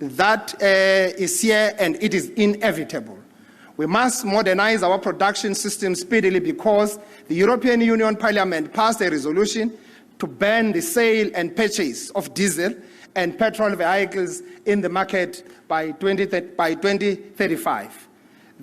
that is here and it is inevitable. We must modernize our production system speedily because the European Union Parliament passed a resolution to ban the sale and purchase of diesel and petrol vehicles in the market by 2035.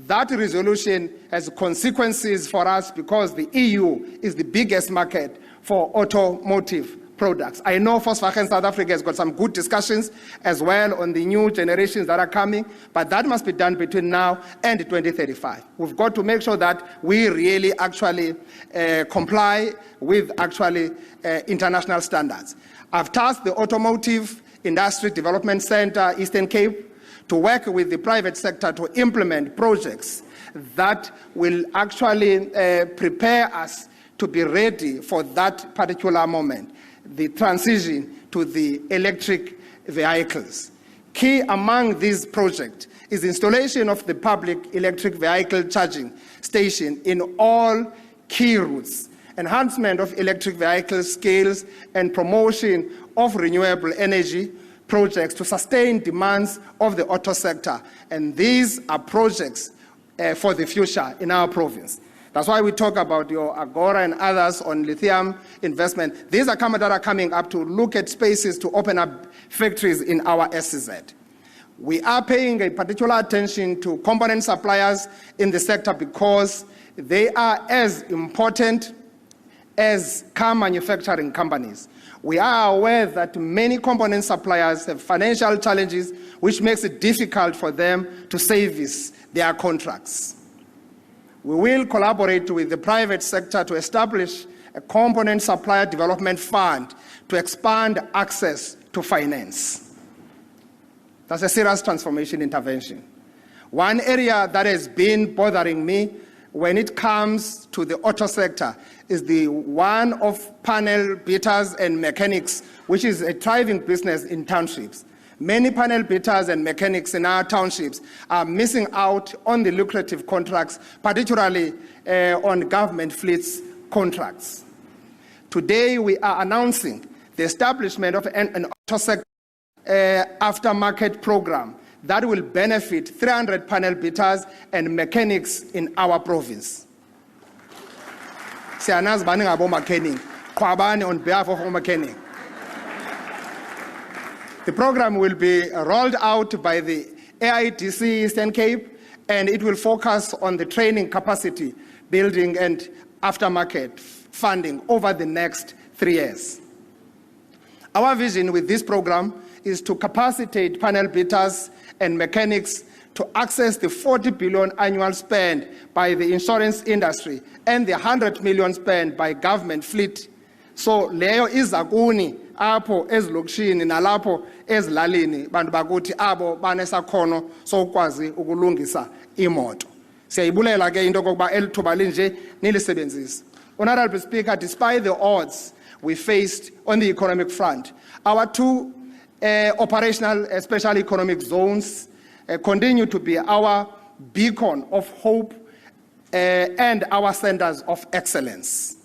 That resolution has consequences for us because the EU is the biggest market for automotive products. I know Volkswagen South Africa has got some good discussions as well on the new generations that are coming, but that must be done between now and 2035. We've got to make sure that we really actually comply with international standards. I've tasked the Automotive Industry Development Center, Eastern Cape, to work with the private sector to implement projects that will actually prepare us to be ready for that particular moment, the transition to the electric vehicles. Key among these projects is installation of the public electric vehicle charging station in all key routes, enhancement of electric vehicle scales, and promotion of renewable energy projects to sustain demands of the auto sector. And these are projects for the future in our province. That's why we talk about your Agora and others on lithium investment. These are companies that are coming up to look at spaces to open up factories in our SEZ. We are paying a particular attention to component suppliers in the sector because they are as important as car manufacturing companies. We are aware that many component suppliers have financial challenges, which makes it difficult for them to service their contracts. We will collaborate with the private sector to establish a component supplier development fund to expand access to finance. That's a serious transformation intervention. One area that has been bothering me when it comes to the auto sector is the one of panel beaters and mechanics, which is a thriving business in townships. Many panel beaters and mechanics in our townships are missing out on the lucrative contracts, particularly on government fleets contracts. Today, we are announcing the establishment of an auto sector aftermarket program that will benefit 300 panel beaters and mechanics in our province. Sianazi bani ngabo mechanic, kwabani on behalf of mechanic. The program will be rolled out by the AIDC Eastern Cape, and it will focus on the training capacity building and aftermarket funding over the next 3 years. Our vision with this program is to capacitate panel beaters and mechanics to access the 40 billion annual spend by the insurance industry and the 100 million spent by government fleet. So leyo izakuni apho ezilokishini nalapho ezilalini bantu bakuthi abo banesakhono sokwazi ukulungisa imoto. Siyayibulela ke into kokuba elithuba linje nilisebenzisa. Honorable Speaker, despite the odds we faced on the economic front, our two operational special economic zones continue to be our beacon of hope and our centers of excellence.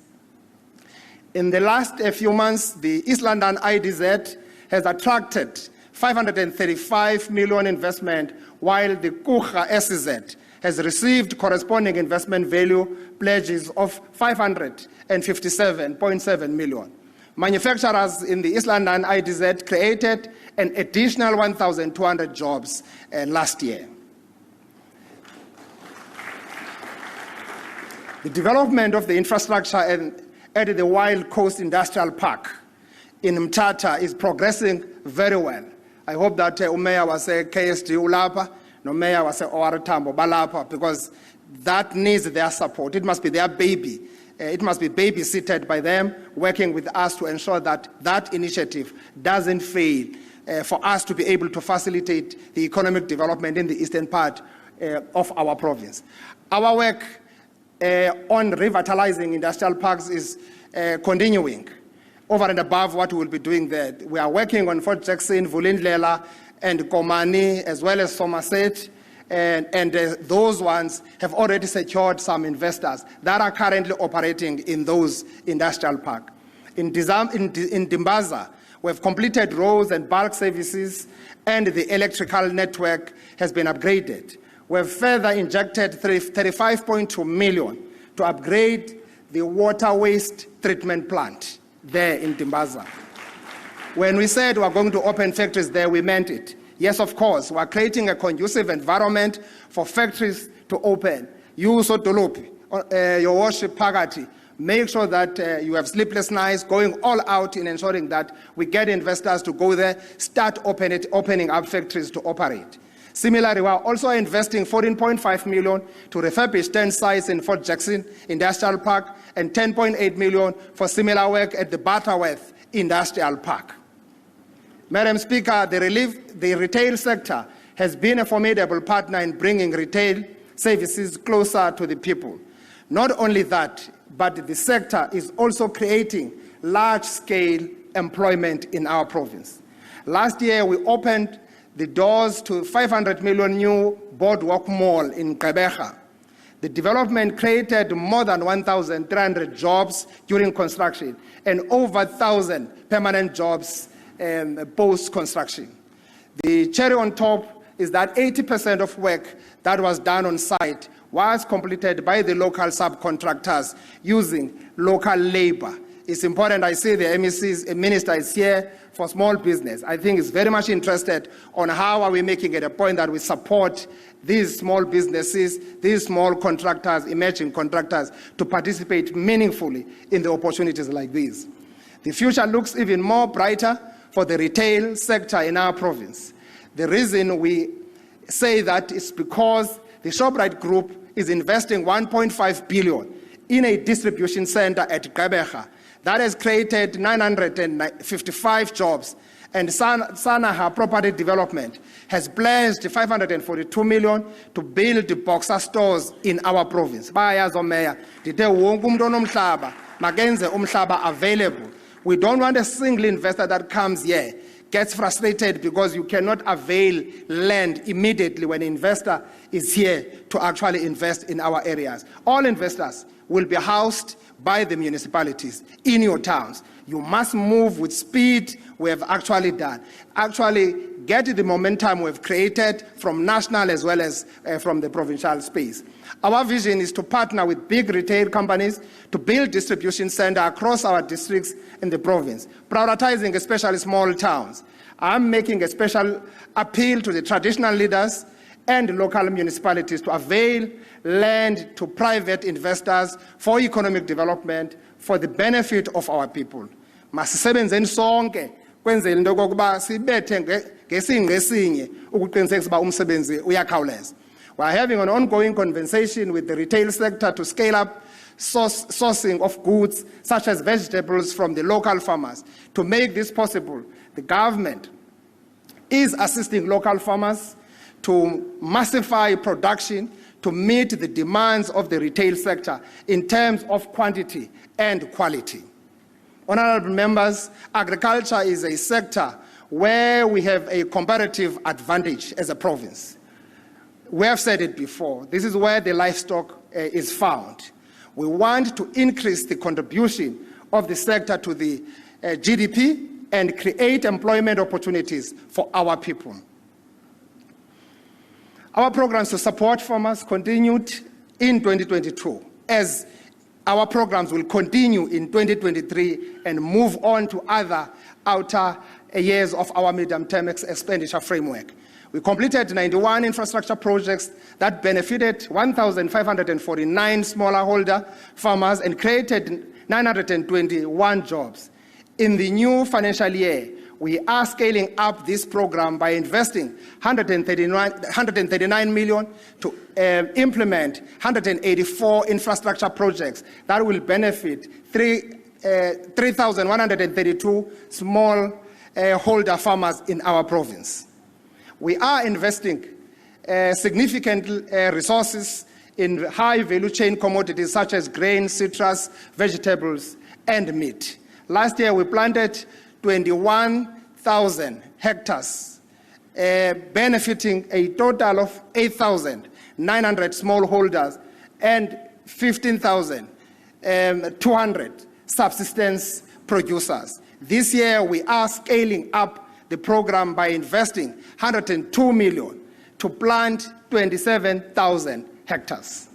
In the last few months, the East London IDZ has attracted 535 million investment, while the Kucha SEZ has received corresponding investment value pledges of 557.7 million. Manufacturers in the East London IDZ created an additional 1,200 jobs last year. The development of the infrastructure at the Wild Coast Industrial Park in Mthatha is progressing very well. I hope that Mayor was a KSD Ulapa, no Mayor was a OR Tambo Balapa, because that needs their support. It must be their baby. It must be babysitted by them, working with us to ensure that that initiative doesn't fail for us to be able to facilitate the economic development in the eastern part of our province. Our work on revitalizing industrial parks is continuing over and above what we will be doing there. We are working on Fort Jackson, Vulindlela, and Komani, as well as Somerset, and those ones have already secured some investors that are currently operating in those industrial parks. In Dimbaza, We have completed roads and bulk services, and the electrical network has been upgraded. We have further injected 35.2 million to upgrade the water waste treatment plant there in Timbaza. When we said we are going to open factories there, we meant it. Yes, of course, we are creating a conducive environment for factories to open. You, Sotolopi, your worship, Pagati, make sure that you have sleepless nights, going all out in ensuring that we get investors to go there, start opening up factories to operate. Similarly, we are also investing 14.5 million to refurbish 10 sites in Fort Jackson Industrial Park and 10.8 million for similar work at the Butterworth Industrial Park. Madam Speaker, the retail sector has been a formidable partner in bringing retail services closer to the people. Not only that, but the sector is also creating large-scale employment in our province. Last year, we opened the doors to 500 million new boardwalk mall in Gqeberha. The development created more than 1,300 jobs during construction and over 1,000 permanent jobs post-construction. The cherry on top is that 80% of work that was done on site was completed by the local subcontractors using local labor. It's important, I see the MEC's minister is here for small business. I think he's very much interested on how are we making it a point that we support these small businesses, these small contractors, emerging contractors, to participate meaningfully in the opportunities like these. The future looks even more brighter for the retail sector in our province. The reason we say that is because the Shoprite Group is investing 1.5 billion in a distribution center at Gqeberha that has created 955 jobs, and Sanaha Property Development has pledged 542 million to build the Boxer stores in our province. Bayazo Mayor, dite wonke umuntu onomhlaba makenze umhlaba available. We don't want a single investor that comes here gets frustrated because you cannot avail land immediately when an investor is here to actually invest in our areas. All investors will be housed by the municipalities in your towns. You must move with speed. We have actually done. Actually get the momentum we've created from national as well as from the provincial space. Our vision is to partner with big retail companies to build distribution centers across our districts in the province, prioritizing especially small towns. I'm making a special appeal to the traditional leaders and local municipalities to avail land to private investors for economic development for the benefit of our people. Masisebenzeni sonke kwenzela into okokuba sibethe ngesinye ukuqinisekisa uba umsebenzi uyakhawuleza. We are having an ongoing conversation with the retail sector to scale up sourcing of goods such as vegetables from the local farmers. To make this possible, the government is assisting local farmers to massify production to meet the demands of the retail sector in terms of quantity and quality. Honorable members, agriculture is a sector where we have a comparative advantage as a province. We have said it before, this is where the livestock is found. We want to increase the contribution of the sector to the GDP and create employment opportunities for our people. Our programs to support farmers continued in 2022, as our programs will continue in 2023 and move on to other outer years of our medium-term expenditure framework. We completed 91 infrastructure projects that benefited 1,549 smallholder farmers and created 921 jobs. In the new financial year, we are scaling up this program by investing 139 million to implement 184 infrastructure projects that will benefit 3,132 smallholder farmers in our province. We are investing significant resources in high value chain commodities such as grain, citrus, vegetables, and meat. Last year, we planted 21,000 hectares, benefiting a total of 8,900 smallholders and 15,200 subsistence producers. This year, we are scaling up the program by investing 102 million to plant 27,000 hectares.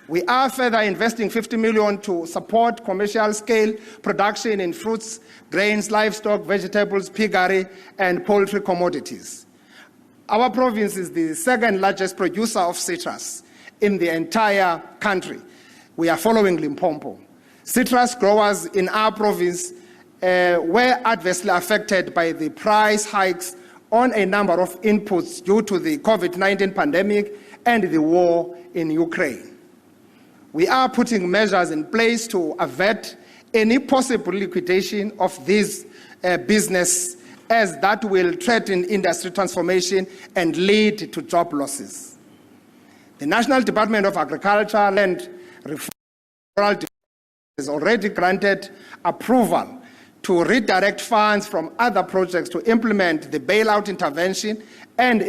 We are further investing 50 million to support commercial scale production in fruits, grains, livestock, vegetables, piggery, and poultry commodities. Our province is the second largest producer of citrus in the entire country. We are following Limpopo. Citrus growers in our province were adversely affected by the price hikes on a number of inputs due to the COVID-19 pandemic and the war in Ukraine. We are putting measures in place to avert any possible liquidation of this business, as that will threaten industry transformation and lead to job losses. The National Department of Agriculture and Rural has already granted approval to redirect funds from other projects to implement the bailout intervention and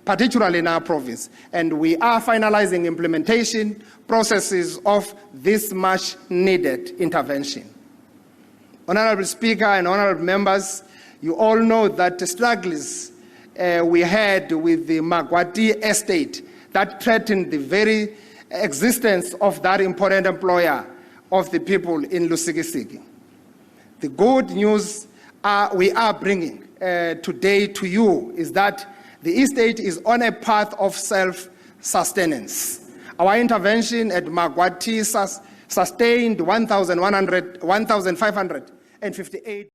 particularly in our province. And we are finalizing implementation processes of this much needed intervention. Honorable Speaker and honorable members, you all know that the struggles we had with the Mabuyane estate that threatened the very existence of that important employer of the people in Lusikisiki. The good news we are bringing today to you is that the estate is on a path of self-sustenance. Our intervention at Mabuyane sustained 1,558